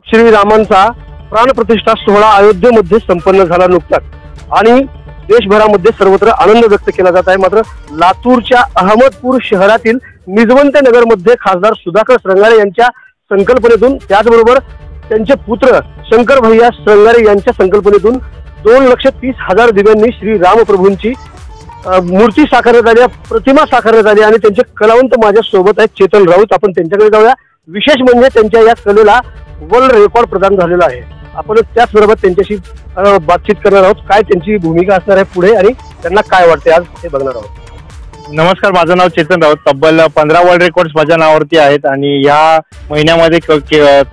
श्रीरामांचा प्राणप्रतिष्ठा सोहळा अयोध्येमध्ये संपन्न झाला नुकताच आणि देशभरामध्ये सर्वत्र आनंद व्यक्त केला जात आहे। मात्र लातूरच्या अहमदपूर शहरातील निजवंत नगरमध्ये खासदार सुधाकर श्रंगारे यांच्या संकल्पनेतून त्याचबरोबर त्यांचे पुत्र शंकर भैया श्रंगारे यांच्या संकल्पनेतून 2,30,000 दिव्यांनी श्री रामप्रभूंची मूर्ती साकारण्यात आली, प्रतिमा साकारण्यात आली आणि त्यांचे कलावंत माझ्या सोबत आहेत चेतन राऊत। आपण त्यांच्याकडे जाऊया। विशेष म्हणजे त्यांच्या या कलेला वर्ल्ड रेकॉर्ड प्रदान झालेला आहे। आपण त्याच बरोबर त्यांच्याशी बातचीत करणार आहोत। काय त्यांची भूमिका असणार आहे पुढे आणि त्यांना काय वाटते आज हे बघणार आहोत। नमस्कार, माझं नाव चेतन राऊत। तब्बल 15 वर्ल्ड रेकॉर्ड्स माझ्या नावावरती आहेत आणि या महिन्यामध्ये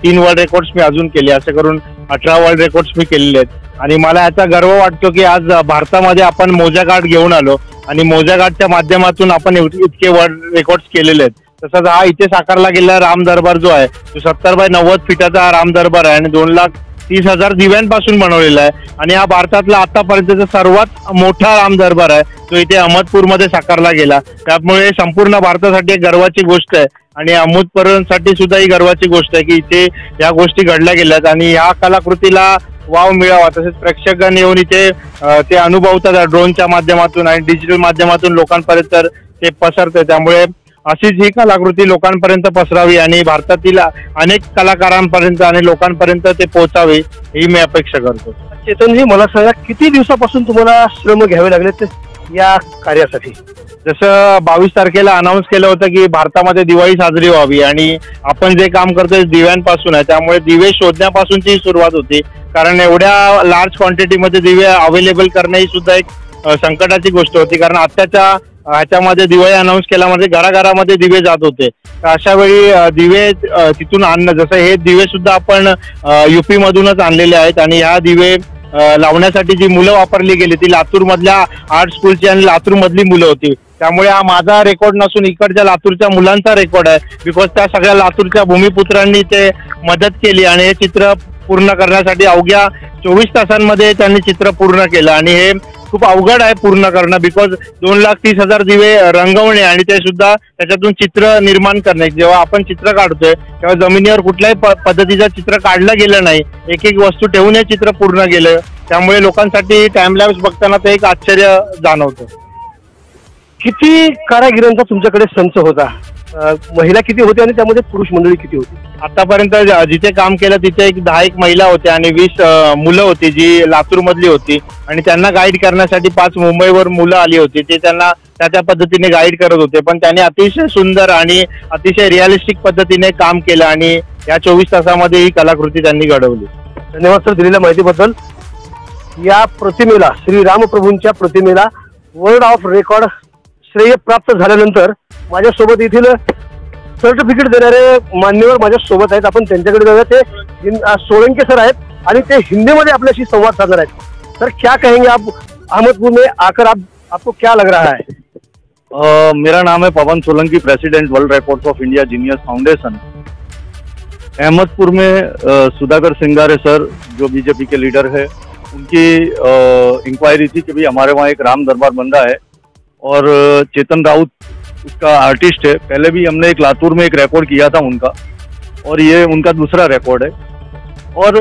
3 वर्ल्ड रेकॉर्ड्स मी अजून केले, असे करून 18 वर्ल्ड रेकॉर्ड्स मी केलेले आहेत। आणि मला याचा गर्व वाटतो की आज भारतामध्ये आपण मोजागाठ घेऊन आलो आणि मोजागाठच्या माध्यमातून आपण इतके वर्ल्ड रेकॉर्ड्स केलेले आहेत। तसंच हा इथे साकारला गेलेला राम दरबार जो आहे तो 70 बाय 90 फीटाचा हा राम दरबार आहे आणि 2,30,000 दिव्यांपासून बनवलेला आहे आणि हा भारतातला आतापर्यंतचा सर्वात मोठा राम दरबार आहे जो इथे अहमदपूरमध्ये साकारला गेला। त्यामुळे संपूर्ण भारतासाठी एक गर्वाची गोष्ट आहे आणि अहमदपूरसाठी सुद्धा ही गर्वाची गोष्ट आहे की इथे या गोष्टी घडल्या गेल्यात आणि या कलाकृतीला वाव मिळावा, तसेच प्रेक्षकांनी येऊन इथे ते अनुभवतात ड्रोनच्या माध्यमातून आणि डिजिटल माध्यमातून लोकांपर्यंत ते पसरते। त्यामुळे अशीच ही कलाकृती लोकांपर्यंत पसरावी आणि भारतातील अनेक कलाकारांपर्यंत आणि लोकांपर्यंत ते पोहोचावे ही मी अपेक्षा करतो। चेतनजी, मला सांगा किती दिवसापासून तुम्हाला श्रम घ्यावे लागले या कार्यासाठी? जसं 22 तारखेला अनाऊन्स केलं होतं की भारतामध्ये दिवाळी साजरी व्हावी आणि आपण जे काम करतोय दिव्यांपासून आहे, त्यामुळे दिवे शोधण्यापासूनची सुरुवात होती। कारण एवढ्या लार्ज क्वांटिटीमध्ये दिवे अवेलेबल करणे ही सुद्धा एक संकटाची गोष्ट होती, कारण आत्ताच्या ह्याच्यामध्ये दिवाळी अनाऊन्स केल्यामध्ये घराघरामध्ये दिवे जात होते। तर अशा वेळी दिवे तिथून आणणं, जसं हे दिवे सुद्धा आपण UP मधूनच आणलेले आहेत आणि ह्या दिवे लावण्यासाठी जी मुलं वापरली गेली ती लातूर मधल्या आर्ट स्कूलची आणि लातूर मधली मुलं होती। त्यामुळे हा माझा रेकॉर्ड नसून इकडच्या लातूरच्या मुलांचा रेकॉर्ड आहे, बिकॉज त्या सगळ्या लातूरच्या भूमिपुत्रांनी ते मदत केली आणि हे चित्र पूर्ण करण्यासाठी अवघ्या 24 तासांमध्ये त्यांनी चित्र पूर्ण केलं आणि हे खूप अवघड आहे पूर्ण करणं, बिकॉज 2,30,000 दिवे रंगवणे आणि ते सुद्धा त्याच्यातून चित्र निर्माण करणे। जेव्हा आपण चित्र काढतोय तेव्हा जमिनीवर कुठल्याही पद्धतीचं चित्र काढलं गेलं नाही, एक एक वस्तू ठेवून हे चित्र पूर्ण केलं। त्यामुळे लोकांसाठी टाइमलॅप्स बघताना ते एक आश्चर्य जाणवतं। किती कारागिरांचा तुमच्याकडे संच होता? महिला किती होती आणि त्यामध्ये पुरुष मंडळी किती होती? आतापर्यंत जिथे काम केलं तिथे 10 महिला होत्या आणि 20 मुलं होती जी लातूर मधली होती आणि त्यांना गाईड करण्यासाठी 5 मुंबईवर मुलं आली होती, ते त्यांना त्या पद्धतीने गाईड करत होते। पण त्यांनी अतिशय सुंदर आणि अतिशय रिअलिस्टिक पद्धतीने काम केलं आणि या 24 तासामध्ये ही कलाकृती त्यांनी घडवली। धन्यवाद सर दिलेल्या माहितीबद्दल। या प्रतिमेला, श्री रामप्रभूंच्या प्रतिमेला वर्ल्ड ऑफ रेकॉर्ड श्रेय प्राप्त झाल्यानंतर माझ्यासोबत येथील सर्टिफिकेट देणारे मान्यवर माझ्या सोबत आहेत। आपण त्यांच्याकडे जाऊया। ते सोलंके सर आहेत आणि ते हिंदीमध्ये आपल्याशी संवाद साधणार आहेत। सर, क्या कहेंगे आप अहमदपुर में आकर? आपको क्या लग रहा है? मेरा नाम है Pawan Solanki, president World Records of India Genius Foundation. Ahmedpur में सुधाकर श्रंगारे सर जो बीजेपी के लीडर है, उनकी इंक्वायरी थी कि भाई हमारे वहाँ एक राम दरबार बन रहा है और चेतन राउत उसका आर्टिस्ट है। पहले भी हमने एक लातूर में एक रिकॉर्ड किया था उनका और ये उनका दूसरा रिकॉर्ड है। और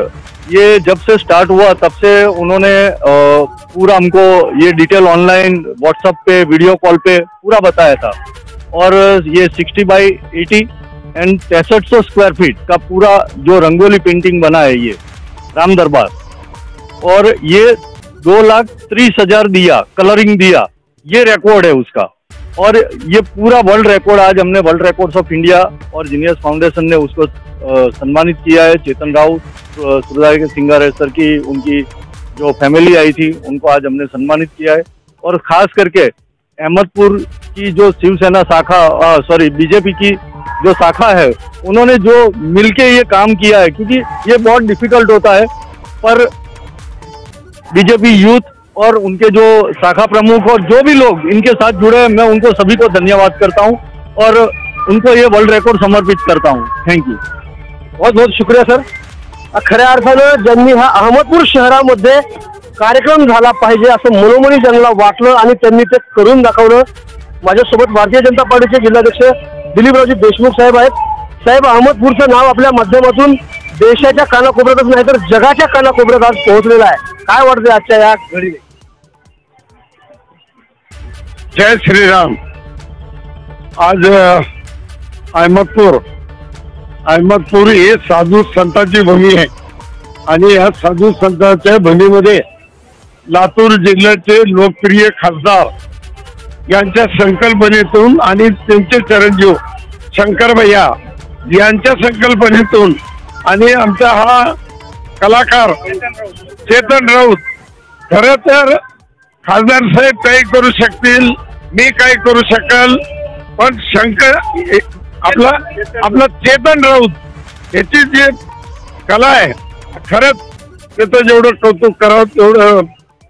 ये जब से स्टार्ट हुआ तब से उन्होंने पूरा हमको ये डिटेल ऑनलाइन व्हाट्सएप पे वीडियो कॉल पे पूरा बताया था। और ये 60 बाई 80 एंड 6300 स्क्वायर फीट का पूरा जो रंगोली पेंटिंग बना है ये राम दरबार, और ये 2,30,000 दिया कलरिंग दिया, ये रिकॉर्ड है उसका। और ये पूरा वर्ल्ड रिकॉर्ड आज हमने वर्ल्ड रिकॉर्ड्स ऑफ इंडिया और जीनियस फाउंडेशन ने उसको सम्मानित किया है। चेतन राउत, सुधाकर श्रंगारे सर की उनकी जो फैमिली आई थी उनको आज हमने सम्मानित किया है। और खास करके अहमदपुर की जो शिवसेना शाखा बीजेपी की जो शाखा है, उन्होंने जो मिलके ये काम किया है, क्योंकि ये बहुत डिफिकल्ट होता है, पर बीजेपी यूथ और उनके जो शाखा प्रमुख और जो भी लोग इनके साथ जुड़े हैं, मैं उनको सभी को धन्यवाद करता हूं और उनको ये वर्ल्ड रेकॉर्ड समर्पित करता हूं। Thank you. बहुत बहुत शुक्रिया सर। खऱ्या अर्थानं ज्यांनी हा अहमदपूर शहरामध्ये कार्यक्रम झाला पाहिजे असं मनोमनी ज्यांना वाटलं आणि त्यांनी ते करून दाखवलं। माझ्यासोबत भारतीय जनता पार्टीचे जिल्हाध्यक्ष दिलीपरावजी देशमुख साहेब आहेत। साहेब, अहमदपूरचं नाव आपल्या माध्यमातून देशाच्या कानाकोपऱ्यातच नाही तर जगाच्या कानाकोपऱ्यात आज पोहोचलेला आहे. काय वाटतंय आजच्या या घडीने? जय श्रीराम. आज अहमदपूर ही साधू संतांची भूमी आहे आणि या साधू संतांच्या भूमीमध्ये लातूर जिल्ह्याचे लोकप्रिय खासदार यांच्या संकल्पनेतून आणि त्यांचे चिरंजीव शंकर भैया यांच्या संकल्पनेतून आणि आमचा हा कलाकार चेतन राऊत, खरं तर खासदार साहेब काही करू शकतील, मी काही करू शकल, पण आपला चेतन राऊत याची जी कला आहे खरंच त्याचं जेवढं कौतुक करावं तेवढं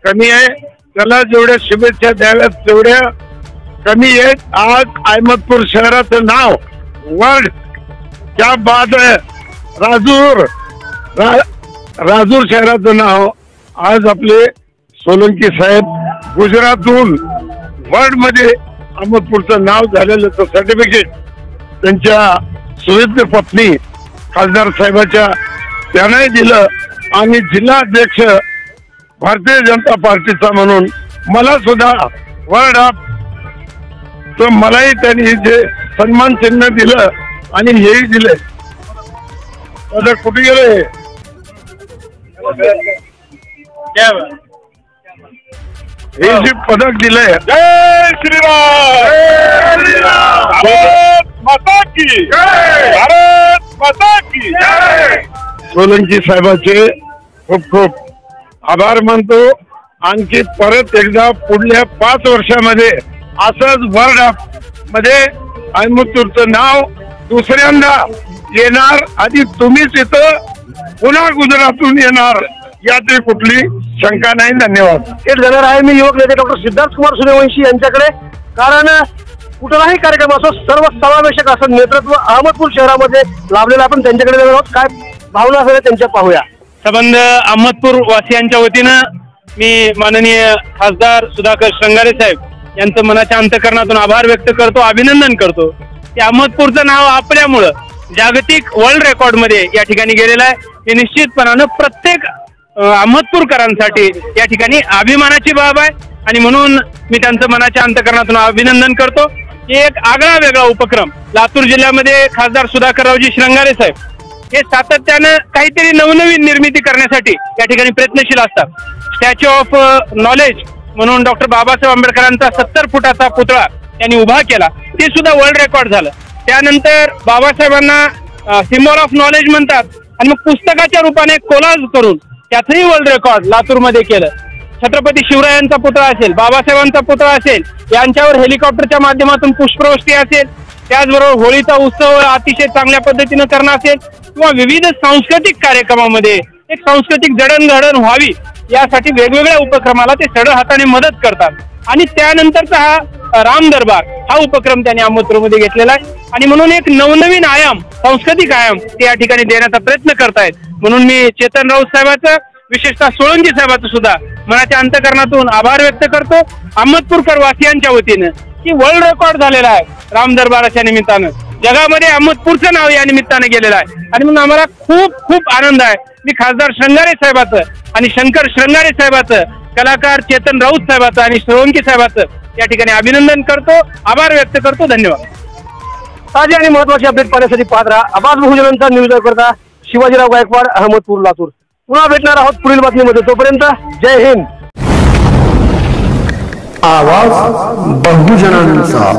कमी आहे. त्याला जेवढ्या शुभेच्छा द्याव्यात तेवढ्या कमी आहेत. आज अहमदपूर शहराचं नाव वर्ल्ड क्या बात आहे. राजूर शहराचं नाव आज आपले सोलंकी साहेब गुजरातहून वर्ल्ड मध्ये अहमदपूरचं नाव झालेलं सर्टिफिकेट त्यांच्या सुविध पत्नी खासदार साहेबाच्या त्याने दिलं आणि जिल्हा अध्यक्ष भारतीय जनता पार्टीचा म्हणून मला सुद्धा वर्ल्ड ऑफ तर मलाही त्यांनी जे सन्मान चिन्ह दिलं आणि हेही दिले. आता कुठे गेले हे जे पदक दिलंय. जय श्रीराम. भारत माता की भारत माता की. सोलंकी साहेबाचे खूप खूप आभार मानतो. आणखी परत एकदा पुढल्या 5 वर्षामध्ये असंच वर्ल्ड मध्ये अहमदपूरचं नाव दुसऱ्यांदा येणार आणि तुम्हीच इथं पुन्हा गुजरातहून येणार याची कुठली शंका नाही. धन्यवाद. थेट जाणार आहे मी युवक नेते डॉक्टर सिद्धार्थ कुमार सूर्यवंशी यांच्याकडे, कारण कुठलाही कार्यक्रम असो सर्व समावेशक असं नेतृत्व अहमदपूर शहरामध्ये लाभलेलं आपण त्यांच्याकडे जाणार आहोत. काय भावना असेल त्यांच्या पाहूया. संबंध अहमदपूर वासियांच्या वतीनं मी माननीय खासदार सुधाकर श्रंगारे साहेब यांचं मनाच्या अंतःकरणातून आभार व्यक्त करतो, अभिनंदन करतो की अहमदपूरचं नाव आपल्यामुळं जागतिक वर्ल्ड रेकॉर्ड मध्ये या ठिकाणी गेलेलं आहे. हे निश्चितपणानं प्रत्येक अहमदपूरकरांसाठी या ठिकाणी अभिमानाची बाब आहे आणि म्हणून मी त्यांचं मनाच्या अंतःकरणातून अभिनंदन करतो. एक आगळा वेगळा उपक्रम लातूर जिल्ह्यामध्ये खासदार सुधाकररावजी श्रंगारे साहेब हे सातत्यानं काहीतरी नवनवीन निर्मिती करण्यासाठी या ठिकाणी प्रयत्नशील असतात. स्टॅच्यू ऑफ नॉलेज म्हणून डॉक्टर बाबासाहेब आंबेडकरांचा 70 फुटाचा पुतळा त्यांनी उभा केला, ते सुद्धा वर्ल्ड रेकॉर्ड झालं. त्यानंतर बाबासाहेबांना सिम्बॉल ऑफ नॉलेज म्हणतात आणि मग पुस्तकाच्या रूपाने कोलाज करून त्याचंही वर्ल्ड रेकॉर्ड लातूरमध्ये केलं. छत्रपती शिवरायांचा पुतळा असेल, बाबासाहेबांचा पुतळा असेल, यांच्यावर हेलिकॉप्टरच्या माध्यमातून पुष्पवृष्टी असेल, त्याचबरोबर होळीचा उत्सव अतिशय चांगल्या पद्धतीनं करणं असेल किंवा विविध सांस्कृतिक कार्यक्रमामध्ये एक सांस्कृतिक जडणघडण व्हावी यासाठी वेगवेगळ्या उपक्रमाला ते सढळ हाताने मदत करतात. आणि त्यानंतरचा हा राम दरबार हा उपक्रम त्यांनी अहमदपूरमध्ये घेतलेला आहे आणि म्हणून एक नवनवीन आयाम, सांस्कृतिक आयाम ते या ठिकाणी देण्याचा प्रयत्न करतायत. म्हणून मी चेतन राऊत साहेबाचं, विशेषतः सोळंकी साहेबाचं सुद्धा मनाच्या अंतःकरणातून आभार व्यक्त करतो अहमदपूरकर वासियांच्या वतीनं की वर्ल्ड रेकॉर्ड झालेला आहे राम दरबाराच्या निमित्तानं. जगामध्ये अहमदपूरचं नाव या निमित्तानं गेलेलं आहे आणि म्हणून आम्हाला खूप खूप आनंद आहे. मी खासदार श्रंगारे साहेबाचं आणि शंकर श्रंगारे साहेबाचं, कलाकार चेतन राऊत साहेबाचं आणि सोळंकी साहेबाचं या ठिकाणी अभिनंदन करतो, आभार व्यक्त करतो. धन्यवाद. ताजी आणि महत्वाची अपडेट पाहण्यासाठी पाहत राहा आवाज बहुजनांचा न्यूज करता शिवाजीराव गायकवाड, अहमदपूर, लातूर. पुन्हा भेटणार आहोत पुढील बातमीमध्ये. तोपर्यंत जय हिंद. आवाज बहुजनांचा.